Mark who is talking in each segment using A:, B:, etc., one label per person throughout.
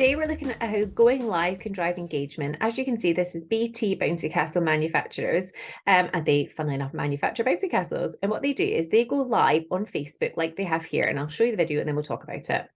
A: Today we're looking at how going live can drive engagement. As you can see, this is BT Bouncy Castle manufacturers, and they, funnily enough, manufacture bouncy castles. And what they do is they go live on Facebook like they have here, and I'll show you the video and then we'll talk about it.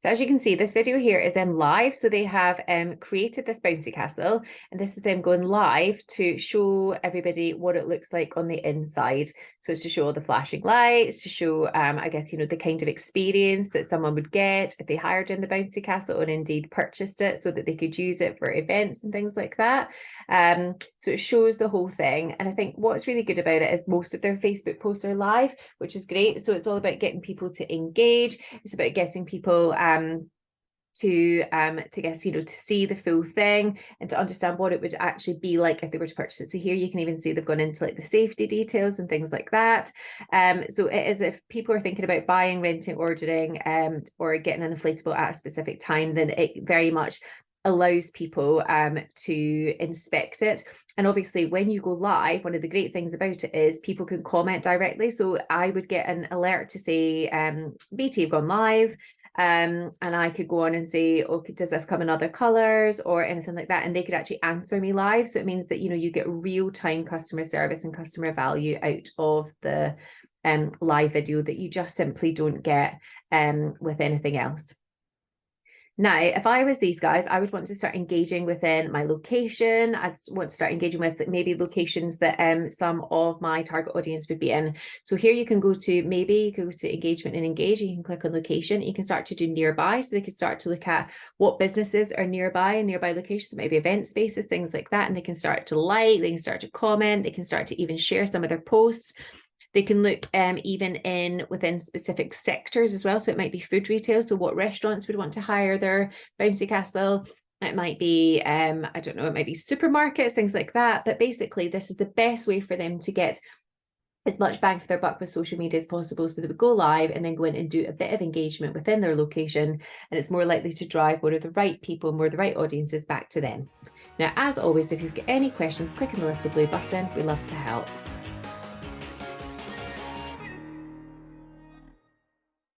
A: So as you can see, this video here is them live. So they have created this bouncy castle, and this is them going live to show everybody what it looks like on the inside. So it's to show all the flashing lights, to show, I guess, the kind of experience that someone would get if they hired in the bouncy castle or indeed purchased it so that they could use it for events and things like that. So it shows the whole thing. And I think what's really good about it is most of their Facebook posts are live, which is great. So it's all about getting people to engage. It's about getting people to guess, to see the full thing and to understand what it would actually be like if they were to purchase it. So here you can even see they've gone into like the safety details and things like that. So it is, if people are thinking about buying, renting, ordering, or getting an inflatable at a specific time, then it very much allows people to inspect it. And obviously when you go live, one of the great things about it is people can comment directly. So I would get an alert to say BT have gone live, and I could go on and say, okay, does this come in other colors or anything like that, and they could actually answer me live. So it means that you get real-time customer service and customer value out of the live video that you just simply don't get with anything else. Now, if I was these guys, I would want to start engaging within my location. I'd want to start engaging with maybe locations that some of my target audience would be in. So here you can go to, maybe you can go to engagement and engage. You can click on location. You can start to do nearby. So they could start to look at what businesses are nearby and nearby locations, maybe event spaces, things like that. And they can start to like, they can start to comment, they can start to even share some of their posts. They can look even within specific sectors as well. So it might be food retail. So what restaurants would want to hire their bouncy castle? It might be, I don't know, it might be supermarkets, things like that. But basically, this is the best way for them to get as much bang for their buck with social media as possible. So they would go live and then go in and do a bit of engagement within their location. And it's more likely to drive more of the right people, more of the right audiences back to them. Now, as always, if you've got any questions, click on the little blue button. We love to help.